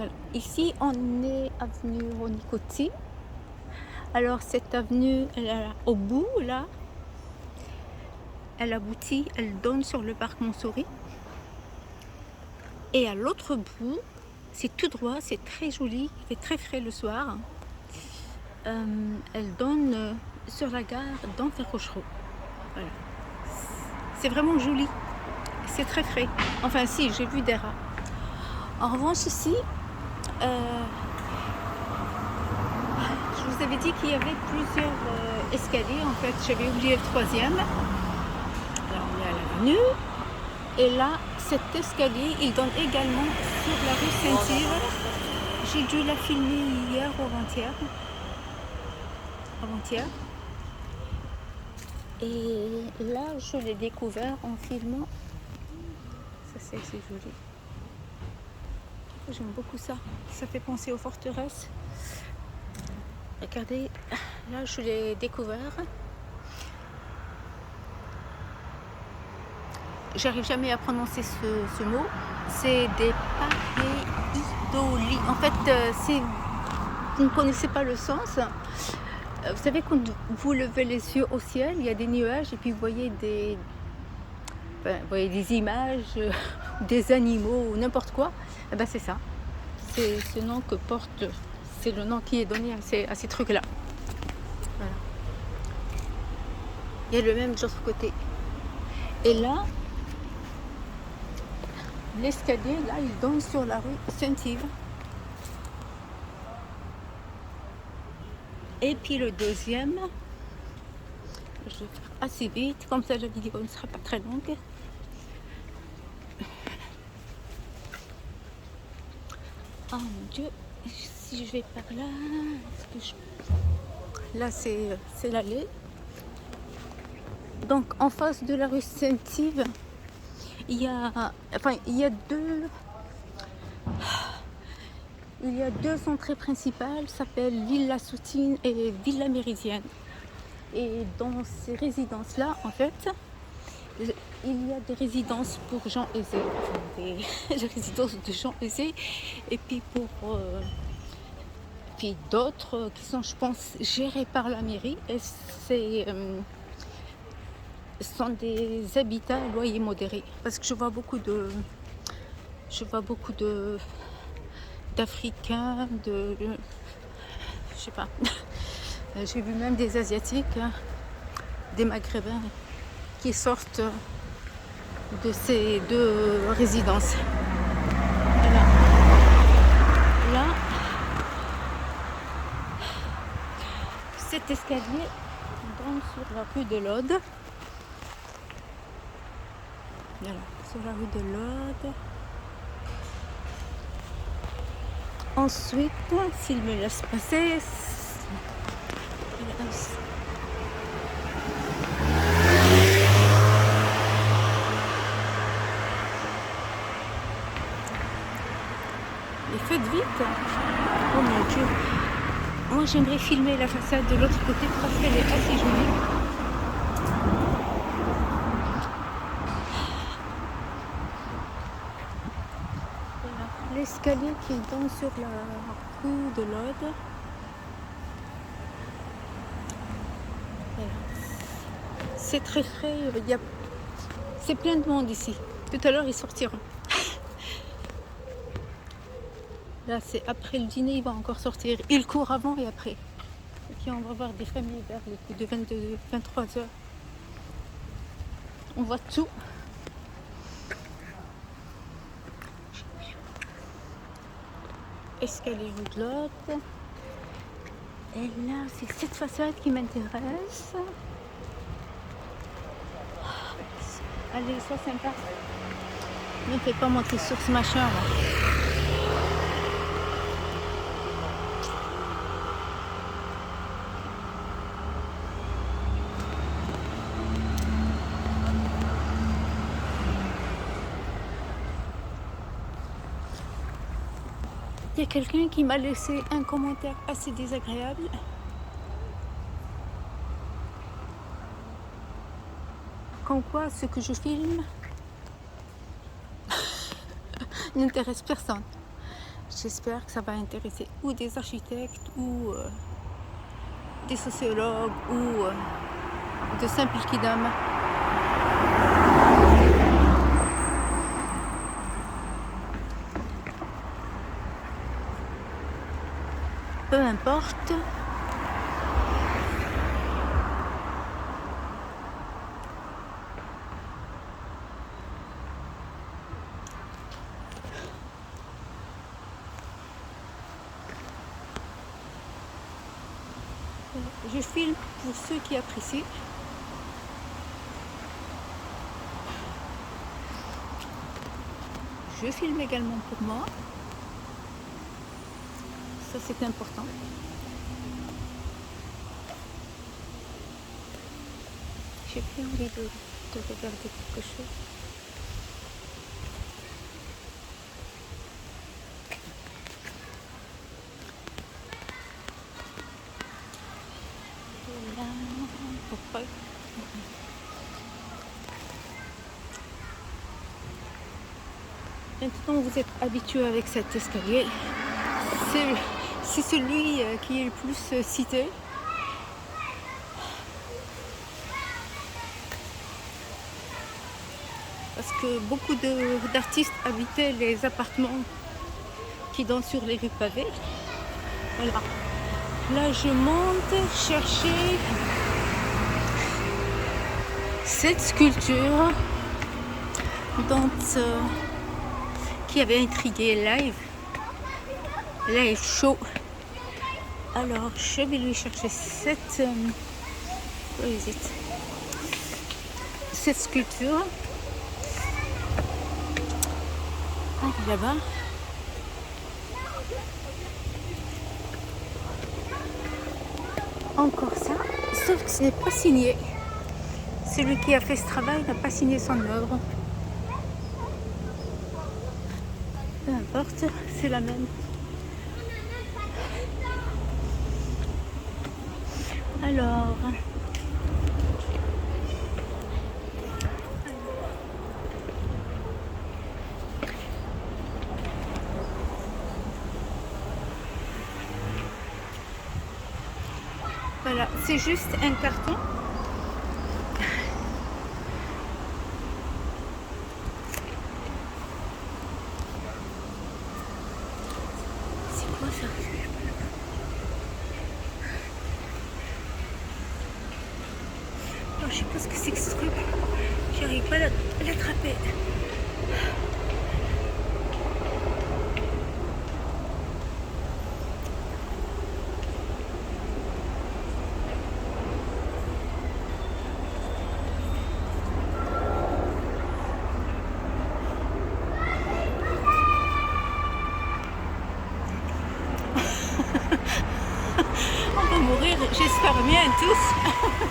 Voilà. Ici, on est avenue Ronicotti. Alors, cette avenue, au bout, là, elle aboutit, elle donne sur le parc Montsouris. Et à l'autre bout, c'est tout droit, c'est très joli, il fait très frais le soir. Elle donne sur la gare d'Enfer-Rochereau. Voilà. C'est vraiment joli, c'est très frais. Enfin, si, j'ai vu des rats. En revanche, ici, je vous avais dit qu'il y avait plusieurs escaliers. En fait, j'avais oublié le troisième. Alors, on est à l'avenue. Et là, cet escalier, il donne également sur la rue Saint-Yves. J'ai dû la filmer hier ou avant-hier. Et là, je l'ai découvert en filmant. Ça, c'est joli. J'aime beaucoup ça. Ça fait penser aux forteresses. Regardez, là, je l'ai découvert. J'arrive jamais à prononcer ce mot. C'est des pareidolie. En fait, vous ne connaissez pas le sens. Vous savez, quand vous levez les yeux au ciel, il y a des nuages et puis vous voyez des images, des animaux, n'importe quoi. Et ben c'est ça. C'est ce nom que porte, c'est le nom qui est donné à ces trucs-là. Voilà. Il y a le même de l'autre côté. Et là, l'escalier, là, il donne sur la rue Saint-Yves. Et puis le deuxième, je vais faire assez vite, comme ça la vidéo ne sera pas très longue. Oh mon Dieu, si je vais par là, là c'est l'allée. Donc en face de la rue Saint-Yves, il y a deux entrées principales, s'appellent Villa Soutine et Villa Méridienne. Et dans ces résidences-là, en fait, il y a des résidences pour gens aisés, des résidences de gens aisés, et puis puis d'autres qui sont, je pense, gérées par la mairie. Et ce sont des habitats à loyer modéré, parce que je vois beaucoup d'Africains, je sais pas. J'ai vu même des Asiatiques, des Maghrébins qui sortent de ces deux résidences. Voilà. Là, cet escalier donne sur la rue de l'Aude. Voilà, sur la rue de l'Aude. Ensuite, s'il me laisse passer, et faites vite. Oh mon Dieu. Moi j'aimerais filmer la façade de l'autre côté parce qu'elle est assez jolie. Voilà. L'escalier qui donne sur la rue de l'Aude. Voilà. C'est très frais. C'est plein de monde ici. Tout à l'heure ils sortiront. Là, c'est après le dîner, il va encore sortir. Il court avant et après. Et puis, on va voir des familles vers le coup de 22, 23 heures. On voit tout. Escalier rue de l'Aude. Et là, c'est cette façade qui m'intéresse. Allez, sois sympa. Ne fais pas monter sur ce machin là. Il y a quelqu'un qui m'a laissé un commentaire assez désagréable. Comme quoi, ce que je filme n'intéresse personne. J'espère que ça va intéresser ou des architectes ou des sociologues ou de simples kidam. Peu importe. Je filme pour ceux qui apprécient. Je filme également pour moi. Ça, c'est important. J'ai plus envie de regarder quelque chose. Là, pourquoi? Maintenant, vous êtes habitué avec cet escalier. C'est celui qui est le plus cité. Parce que beaucoup d'artistes habitaient les appartements qui donnent sur les rues pavées. Voilà. Là, je monte chercher cette sculpture qui avait intrigué Live Show. Alors, je vais lui chercher cette sculpture. Là-bas. Encore ça, sauf que ce n'est pas signé. Celui qui a fait ce travail n'a pas signé son œuvre. Peu importe, c'est la même. Alors, voilà, c'est juste un carton. C'est quoi ça? Oh, je sais pas ce que c'est que ce truc. J'arrive pas à l'attraper. On va mourir, j'espère bien tous.